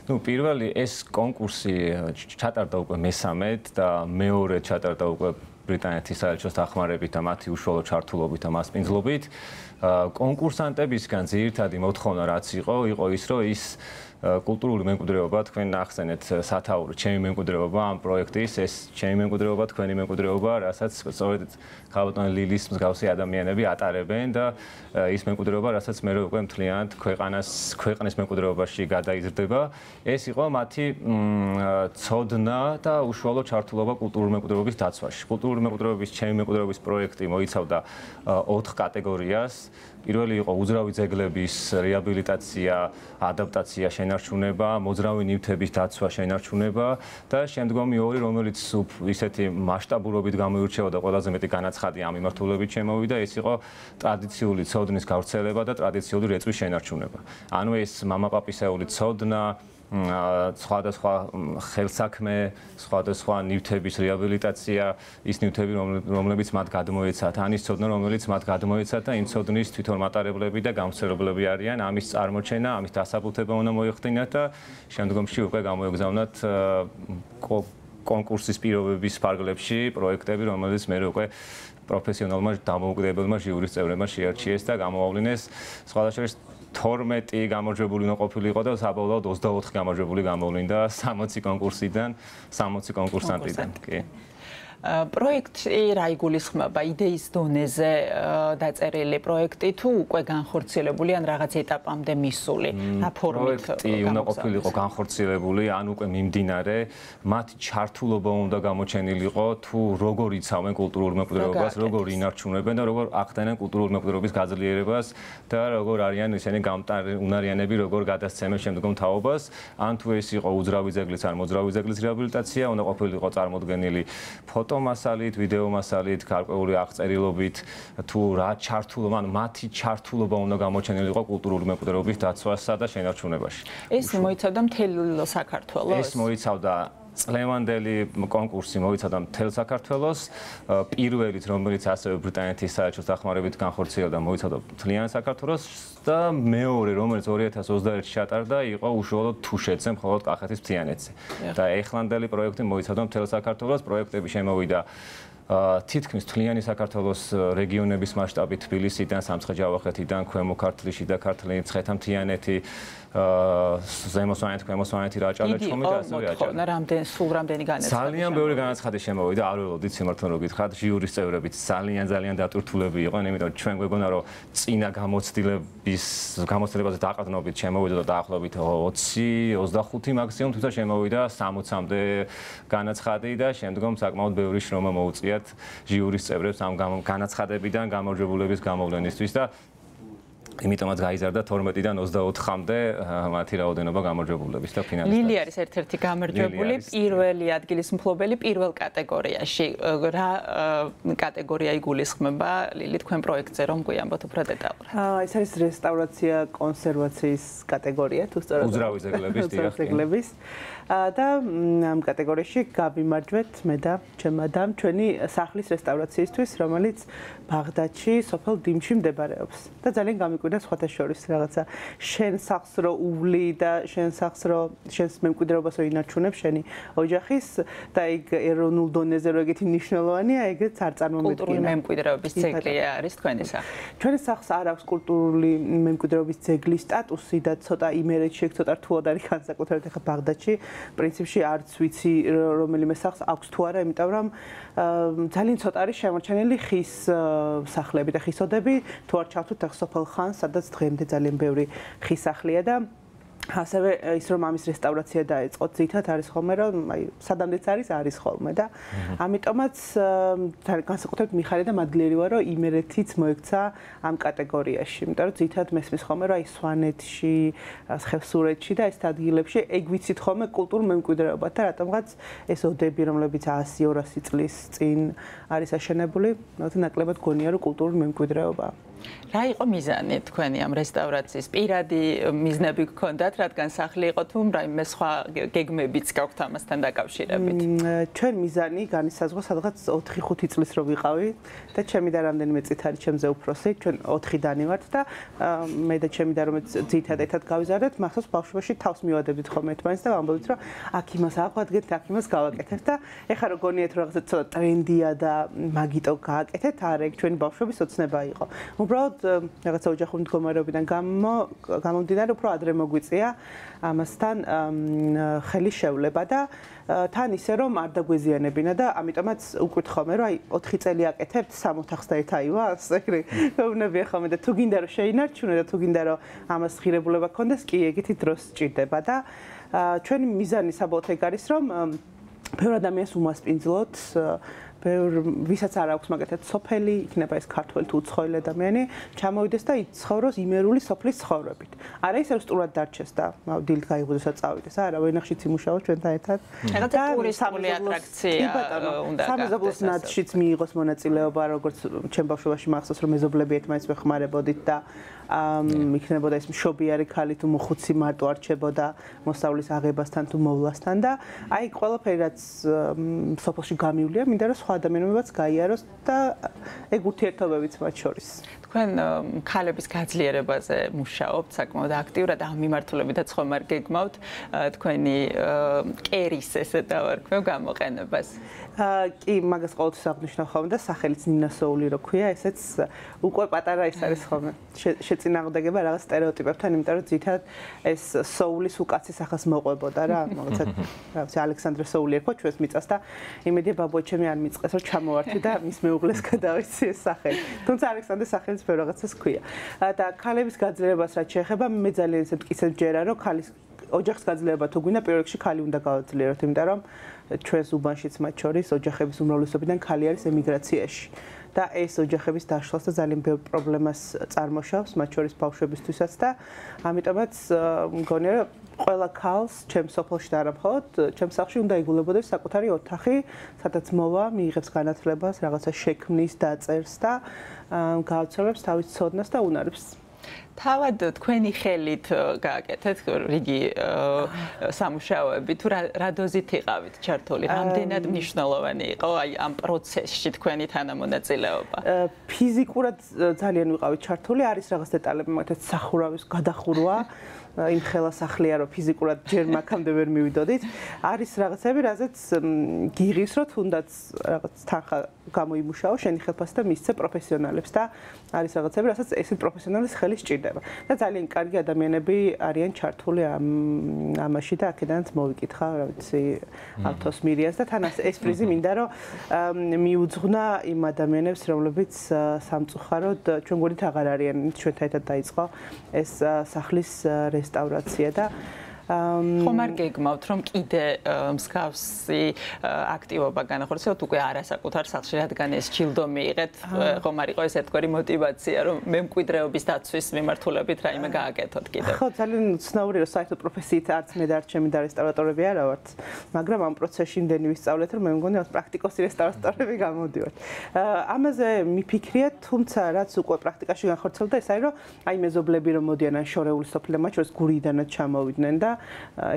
ნუ პირველი ეს კონკურსი ჩატარდა უკვე მესამედ და მეორე ჩატარდა უკვე ბრიტანეთის საელჩოს დახმარებით და მათი უშუალო ჩართულობით და მასპინძლობით. კონკურსანტებისგან ძირითადი მოთხოვნა რაც იყო ის რომ ის კულტურული მემკვიდრეობა თქვენ ახსენეთ სათაური ჩემი მემკვიდრეობა ამ პროექტის ეს ჩემი მემკვიდრეობა თქვენი მემკვიდრეობა რასაც სწორედ ქალბატონი ლილის მსგავსი ადამიანები ატარებენ და ის მემკვიდრეობა რასაც მე უკვე მთლიანად ქვეყნის მემკვიდრეობაში გადაიზრდება ეს იყო მათი ცოდნა და უშუალო ჩართულობა კულტურული მემკვიდრეობის დაცვაში კულტურული მემკვიდრეობის ჩემი მემკვიდრეობის პროექტი მოიცავდა 4 კატეგორიას პირველი იყო უძრავი ძეგლების რეაბილიტაცია, ადაპტაცია, შენარჩუნება, მოძრავი ნივთების დაცვა, შენარჩუნება და შემდგომი ორი, რომელიც ისეთი მასშტაბურობით გამოირჩევა და ყველაზე მეტი განაცხადი ამ მიმართულებით შემოვიდა, ეს იყო ტრადიციული ცოდნის გავრცელება და ტრადიციული რეწვის შენარჩუნება. ანუ ეს მამაპაპისეული ცოდნა სხვადასხვა ხელსაქმე, სხვადასხვა ნივთების რეაბილიტაცია, ის ნივთები, რომლებიც მათ გადმოეცათ, ან ის ცოდნა, რომელიც მათ გადმოეცათ და იმ ცოდნის თვითონ მატარებლები და გამსხვრებლები არიან, ამის წარმოჩენა, ამის დასაბუთება უნდა მოიხდინათ და შემდგომში უკვე გამოეგზავნათ კონკურსის პირობების ფარგლებში პროექტები, რომელიც მე უკვე პროფესიონალმა დამოუკიდებელმა ჟიურის წევრებმა შეარჩიეს და გამოავლინეს სხვადასხვა 12 გამარჯვებული უნდა ყოფილიყო და საბოლოოდ 24 გამარჯვებული გამოვლინდა 60 კონკურსიდან, 60 კონკურსანტიდან. კი. პროექტი რა იგულისხმება იდეის დონეზე დაწერილი პროექტი თუ უკვე განხორციელებული ან რაღაც ეტაპამდე მისული რა ფორმით პროექტი უნდა ყოფილიყო განხორციელებული ან უკვე მიმდინარე მათი ჩართულობა უნდა გამოჩენილიყო თუ როგორ იცავენ კულტურულ მემკვიდრეობას როგორ ინარჩუნებენ და როგორ ახდენენ კულტურული მემკვიდრეობის გაძლიერებას და როგორ არიან ისინი უნარიანები როგორ გადასცემენ შემდგომ თაობას ან თუ ეს იყო უძრავი ძეგლის ან მოძრავი ძეგლის რეაბილიტაცია უნდა ყოფილიყო წარმოდგენილი მასალით, ვიდეო მასალით, გარკვეული აღწერილობით, თუ რა ჩართულობა, ანუ მათი ჩართულობა უნდა გამოჩენილიყო კულტურული მემკვიდრეობის დაცვასა და შენარჩუნებაში. ეს მოიცავდა მთელ საქართველოს? ეს მოიცავდა წლევანდელი კონკურსი მოიცავდა მთელ საქართველოს, პირველით რომელიც ასევე ბრიტანეთის საელჩოს დახმარებით განხორციელდა მოიცავდა მთლიან საქართველოს და მეორე რომელიც 2021-ში ჩატარდა იყო უშუალოდ თუშეთზე, მხოლოდ კახეთის მთიანეთზე. და ეხლანდელი პროექტი მოიცავდა მთელ საქართველოს, პროექტები შემოვიდა თითქმის მთლიანი საქართველოს რეგიონების მასშტაბით თბილისიდან, სამცხე-ჯავახეთიდან, ქვემო ქართლისში და ქართლის მცხეთა-მთიანეთი ზემო სვანეთი, ქვემო სვანეთი, რაჭა-ლეჩხუმი და ასევე აჭარა. სულ რამდენი განაცხადი? ძალიან ბევრი განაცხადი შემოვიდა, არ ველოდით სიმართლე რო გითხრათ, ჟიურის წევრებიც ძალიან დატვირთულები იყვნენ, იმიტომ რომ ჩვენ გვეგონა რომ წინა გამოცდილებაზე დაყრდნობით შემოვიდა და დაახლოებით 20-25 მაქსიმუმ თუმცა შემოვიდა 60-მდე განაცხადი და შემდგომ საკმაოდ ბევრი შრომა მოუწიათ ჟიურის წევრებს ამ განაცხადებიდან გამარჯვებულების გამოვლენისთვის და იმიტომაც გაიზარდა 12-დან 24-მდე მათი რაოდენობა გამარჯვებულების და ფინალისტების. ლილი არის ერთ-ერთი გამარჯვებული, პირველი ადგილის მფლობელი პირველ კატეგორიაში. რა კატეგორია იგულისხმება ლილი თქვენ პროექტზე რომ გვიამბოთ უფრო დეტალურად? ეს არის რესტავრაცია, კონსერვაციის კატეგორია, თუ სწორად. უძრავი ძეგლების, ძეგლების. და ამ კატეგორიაში გავიმარჯვეთ მე და ჩემ ადამ ჩვენი სახლის რესტავრაციისთვის, რომელიც ბაღდადში, სოფელ დინში მდებარეობს. და ძალიან გამიკვირდა სხვათა შორის რაღაცა შენ სახს რო უვლი და შენ სახს რო შენს მემკვიდრეობას რო ინარჩუნებ შენი ოჯახის და ეგ ეროვნულ დონეზე რო ეგეთი მნიშვნელოვანია, ეგეც არ წარმომედგინა. კულტურული მემკვიდრეობის ძეგლი არის თქვენი სახე. ჩვენი სახს არ აქვს კულტურული მემკვიდრეობის ძეგლის სტატუსი და ცოტა იმერეთში ეგ ცოტა რთულად არის განსაკუთრებით ახლა ბაღდადში. პრინციპში არც ვიცი რომელიმე სახს აქვს თუ არა, იმიტომ რომ ძალიან ცოტა არის შემორჩენილი ხის სახლები და ხისოდები, თუ არ ჩავთვით ახ სოფელ ხანს, სადაც დღემდე ძალიან ბევრი ხის სახლია და ასევე ის რომ ამის რესტავრაცია დაეწყოთ, ძირითადად არის ხოლმე რომ აი სადამდეც არის ხოლმე და ამიტომაც განსაკუთრებით მიხარია და მადლიერი ვარ რომ იმერეთიც მოექცა ამ კატეგორიაში, იმიტომ რომ ძირითადად მესმის ხოლმე რომ აი სვანეთში, ხევსურეთში და ეს ადგილებში ეგ ვიცით ხოლმე კულტურულ მემკვიდრეობად და რატომღაც ეს ოდები რომლებიც 100-200 წლის წინ არის აშენებული, ნაკლებად გონია რომ კულტურული მემკვიდრეობაა. რა იყო მიზანი თქვენი ამ რესტავრაციის? პირადი მიზნები გქონდათ, რადგან სახლი იყო თუ რაიმე სხვა გეგმებიც გაქვთ ამასთან დაკავშირებით? ჩვენ მიზანი განისაზღვრა სადღაც 4-5 წლის რო ვიყავი და ჩემი და რამდენიმე წით არის ჩემზე უფროსი, ჩვენ 4-დანი ვართ და მე და ჩემი და რომელიც ძირითადად ერთად გავიზარდეთ, მახსოვს ბავშვობაში თავს მივადებდით ხოლმე ერთმანეთს და ვამბობდით, რომ აქ იმას აღვადგეთ, აქ იმას გავაკეთებთ და ეხლა რო გონიათ რომ რაღაცა ცოტა ტრენდია და მაგიტო გააკეთეთ, არა, ეგ ჩვენი ბავშვობის ოცნება იყო. უბრალოდ რაღაცა ოჯახური მდგომარეობიდან გამომდინარე უფრო ადრე მოგვიწია ამასთან ხელი შევლება და თან ისე რომ არ დაგვეზიანებინა და ამიტომაც უკვირთ ხოლმე რომ აი 4 წელი აკეთებთ 6 ოთახს და ერთ აივანს ეგრე ვეუბნებია ხოლმე და თუ გინდა რომ შეინარჩუნო და თუ გინდა რომ ამას ღირებულება გქონდეს კი ეგეთი დრო სჭირდება და ჩვენი მიზანი საბოლოოდ ეგ არის რომ ბევრ ადამიანს უმასპინძლოთ ვისაც არ აქვს მაგათაც სოფელი, იქნება ეს ქართველი თუ უცხოელი ადამიანი, ჩამოვიდეს და იცხოვროს იმერული სოფლის ცხოვრებით. არა ისე რომ სტურად დარჩეს და დილით გაიგოს და წავიდეს, არა, ვენახშიც იმუშაოს ჩვენთან ერთად. რაღაცა ტურისტული ატრაქცია უნდა სამეზობლოს ნადშიც მიიღოს მონაწილეობა, როგორც ჩემ ბავშვობაში მახსოვს რომ მეზობლები ერთმანეთს ვეხმარებოდით და იქნებოდა ეს მშობიარი ქალი თუ მოხუცი მარტო არჩებოდა მოსავლის აღებასთან თუ მოვლასთან და აი ყველაფერი რაც სოფელში გამივლია, მინდა რომ სხვა ადამიანებიც გაიაროს და ეგ ურთიერთობებიც მათ შორის. თქვენ ქალების გაძლიერებაზე მუშაობთ საკმაოდ აქტიურად ამ მიმართულებითაც ხომ არ გეგმავთ თქვენი კერის ესე დავარქვევ გამოყენებას? კი, მაგას ყოველთვის აღნიშნავ ხოლმე და სახელიც ნინა სოული რო ქვია, ესეც უკვე პატარა ის არის ხოლმე. შეწინააღმდეგება რაღაც სტერეოტიპებთან, იმიტომ რომ ძირითადად ეს სოულის უკაცის ახას მოყვებოდა რა, რაღაცა ალექსანდრე სოული ერქვა ჩვენს მიწას და იმედია ბაბუაჩემი არ მიწყეს რომ ჩამოვართვი და მის მეუღლეს გადავეცი ეს სახელი. თუმცა ალექსანდრე სახელიც ბევრ რაღაცას ქვია. და ქალების გაძლიერებას რაც შეეხება, მე ძალიან ისე მტკიცედ ჯერა რომ ქალის ოჯახის გაძლიერება თუ გვინდა პირველ რიგში ქალი უნდა გავაძლიეროთ, იმიტომ რომ ჩვენს უბანშიც მათ შორის ოჯახების უმრავლესობიდან ქალი არის ემიგრაციაში. და ეს ოჯახების დაშლას და ძალიან ბევრ პრობლემას წარმოშობს, მათ შორის ბავშვებისთვისაც და ამიტომაც მგონია რომ ყველა ქალს ჩემს სოფელში და არა მხოლოდ ჩემს სახლში უნდა იგულებოდეს საკუთარი ოთახი, სადაც მოვა, მიიღებს განათლებას, რაღაცა შექმნის, დაწერს და გააცნობებს თავის ცოდნას და უნარებს. თავად თქვენი ხელით გააკეთეთ რიგი სამუშაოები თუ რა დოზით იყავით ჩართული? რამდენად მნიშვნელოვანი იყო აი ამ პროცესში თქვენი თანამონაწილეობა? ფიზიკურად ძალიან ვიყავით ჩართული, არის რაღაც დეტალები, მაგათაც სახურავის გადახურვა იმ ხელა სახლია რომ ფიზიკურად ჯერ მაგამდე ვერ მივიდოდით. არის რაღაცები, რაზეც გიღის რომ თუნდაც რაღაც თანხა გამოიმუშაო შენი ხელფასი და მისცე პროფესიონალებს და არის რაღაცები, რასაც ესე პროფესიონალის ხელი სჭირდება. და ძალიან კარგი ადამიანები არიან ჩართული ამაში და აქედანაც მოვიკითხა, რა ვიცი, ავთოს მირიას და თან ეს პრიზი მინდა რომ მიუძღვნა იმ ადამიანებს, რომლებიც სამწუხაროდ ჩვენ გვერდით აღარ არიან, ჩვენთან ერთად დაიწყო ეს სახლის რესტავრაცია და ხომ არ გეგმავთ რომ კიდე მსგავსი აქტივობა განახორციელოთ უკვე არასაკუთარ სახლში, რადგან ეს ჯილდო მიიღეთ, ხომ არ იყო ეს ერთგვარი мотиваცია რომ მემკვიდრეობის დაცვის მიმართულებით რაიმე გააკეთოთ კიდე? ხო, ძალიან ცნაური რომ საერთოდ პროფესიით არც მე და არც ჩემი და რესტავრატორები არა ვართ, მაგრამ ამ პროცესში იმდენი ვისწავლეთ რომ მე მგონი რომ პრაქტიკოსი რესტავრატორები გამოდივართ. ამაზე მიფიქრია, თუმცა რაც უკვე პრაქტიკაში განხორციელდა, ეს არის რომ აი მეზობლები რომ მოდიან ან შორეული სოფლები, მათ შორის გურიიდანაც ჩამოვიდნენ და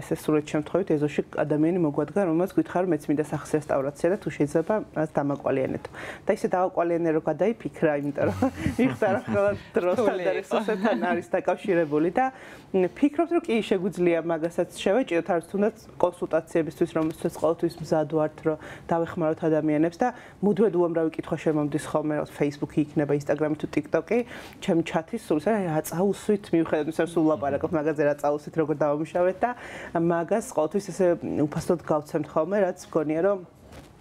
ესე სრულად შემთხვევით ეზოში ადამიანი მოგვადგა, რომელსაც გითხარ რომ მეც მინდა სახლის რესტავრაცია და თუ შეიძლება რაც დამაკვალიანეთო. და ისე დავაკვალიანე რომ გადაიფიქრა, იმიტომ რომ მიხდა რომ ყველა დროსთან და რესურსებთან არის დაკავშირებული და ფიქრობთ რომ კი შეგვიძლია მაგასაც შევეჭიროთ, არც თუნდაც კონსულტაციებისთვის, რომელსაც ყოველთვის მზად ვართ რომ დავეხმაროთ ადამიანებს და მუდმივად უამრავი კითხვა შემომდის ხოლმე Facebook-ი იქნება, Instagram-ი თუ TikTok-ი, ჩემი ჩათის სულს რა წაუსვით, მიუხედავად იმისა რომ სულ ლაპარაკობ მაგაზე რა წაუსვით, როგორ დავამუშავეთ და მაგას ყოველთვის ესე უფასოდ გავცემთ ხოლმე, რაც მგონია რომ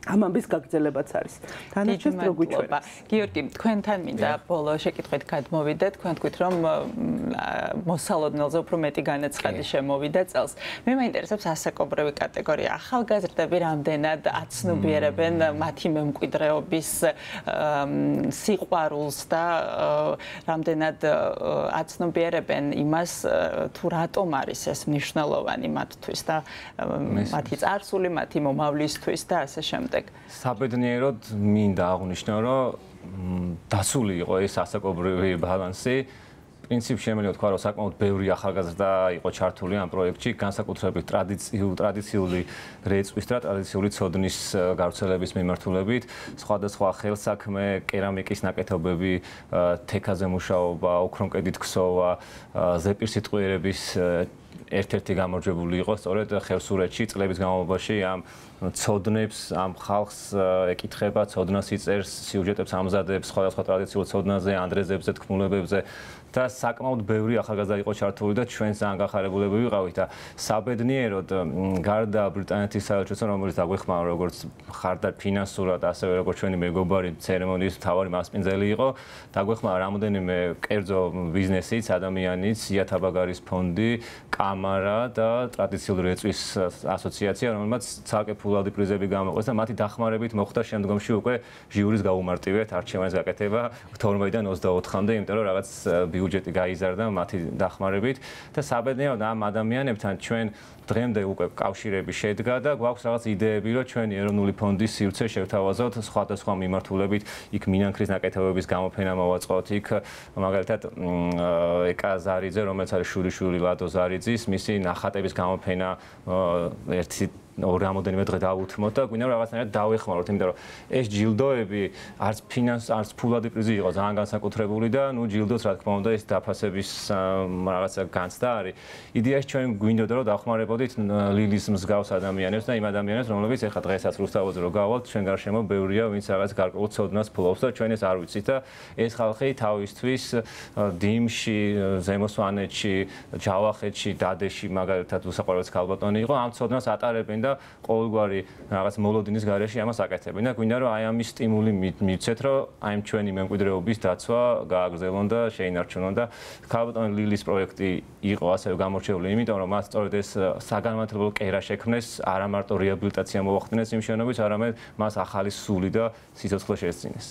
ამ ამბის გაგრძელებაც არის. თანაჩვენს რო გვიჩვენა. გიორგი, თქვენთან მინდა ბოლო შეკითხვით გადმოვიდეთ. თქვენ თქვით რომ მოსალოდნელზე უფრო მეტი განაცხადი შემოვიდა წელს. მე მაინტერესებს ასაკობრივი კატეგორია. ახალგაზრდები რამდენად აცნობიერებენ მათი მემკვიდრეობის სიყვარულს და რამდენად აცნობიერებენ იმას, თუ რატომ არის ეს მნიშვნელოვანი მათთვის და მათი წარსული, მათი მომავლისთვის და ასე შემდეგ. საბედნიეროდ მინდა აღვნიშნო, რომ დასული იყო ეს ასაკობრივი ბალანსი. პრინციპში შემიძლია თქვა, რომ საკმაოდ ბევრი ახალგაზრდა იყო ჩართული ამ პროექტში, განსაკუთრებით ტრადიციული რეწვის და ტრადიციული ცოდნის გავრცელების მიმართულებით, სხვადასხვა ხელსაქმე, კერამიკის ნაკეთობები, თექაზე მუშაობა, ოქრომკედით ქსოვა, ზეპირსიტყვიერების ერთ-ერთი გამარჯვებული იყო სწორედ ხევსურეთში წლების განმავლობაში ამ ცოდნებს, ამ ხალხს ეკითხება, ცოდნას იწერს, სიუჟეტებს ამზადებს სხვადასხვა ტრადიციულ ცოდნაზე, ანდრეზებზე, თქმულებებზე და საკმაოდ ბევრი ახალგაზრდა იყო ჩართული და ჩვენ ძალიან გახარებულები ვიყავით და საბედნიეროდ გარდა ბრიტანეთის საელჩოსთან, რომელიც დაგვეხმარა როგორც ხარდარ ფინანსურად, ასევე როგორც ჩვენი მეგობარი ცერემონიის მთავარი მასპინძელი იყო, დაგვეხმარა რამოდენიმე კერძო ბიზნესიც, ადამიანიც, იათაბაგარის ფონდი, კამარა და ტრადიციული რეწვის ასოციაცია, რომელმაც ცალკე ფულადი პრიზები გამოყენეს და მათი დახმარებით მოხდა შემდგომში უკვე ჟიურის გაუმარტივეთ არჩევანის გაკეთება 12-დან 24-მდე, იმიტომ რომ რაღაც ბიუჯეტი გაიზარდა მათი დახმარებით და საბედნიეროდ ამ ადამიანებთან ჩვენ დღემდე უკვე კავშირები შედგა და გვაქვს რაღაც იდეები, რომ ჩვენი ეროვნული ფონდის სივრცე შევთავაზოთ სხვადასხვა მიმართულებით, იქ მინანქრის ნაკეთობების გამოფენა მოვაწყოთ, იქ მაგალითად ეკა ზარიძე, რომელიც არის შურიშვილი ლადო ზარიძის, მისი ნახატების გამოფენა ერთი რამოდენიმე დღე დავუთმოთ და გვინდა რომ რაღაცნაირად დავეხმაროთ, იმიტომ რომ ეს ჯილდოები არც არც ფულადი პრიზი იყო ძალიან განსაკუთრებული და ნუ ჯილდოს რა თქმა უნდა ეს დაფასების რაღაცა განცდა არის. იდეაში ჩვენ გვინდოდა რომ დავხმარებოდით ლილის მსგავს ადამიანებს და იმ ადამიანებს, რომლებიც ეხლა დღესაც რუსთავოზე რო გავალთ, ჩვენ გარშემო ბევრია, ვინც რაღაც გარკვეულ ცოდნას ფლობს და ჩვენ ეს არ ვიცით და ეს ხალხი თავისთვის დიმში, ზემო სვანეთში, ჯავახეთში, დადეში მაგალითად უსაყვარლეს ქალბატონი იყო, ამ ცოდნას ატარებენ და ყოველგვარი რაღაც მოლოდინის გარეშე ამას აკეთებენ და გვინდა რომ აი ამის სტიმული მივცეთ, რომ აი ჩვენი მემკვიდრეობის დაცვა გააგრძელონ და შეინარჩუნონ და ქალბატონი ლილის პროექტი იყო ასევე გამორჩეული, იმიტომ რომ მას სწორედ ეს საგანმანათლებლო კერა შექმნეს, არა მარტო რეაბილიტაცია მოახდინეს იმ შენობებს, არამედ მას ახალი სული და სიცოცხლე შეესწინეს.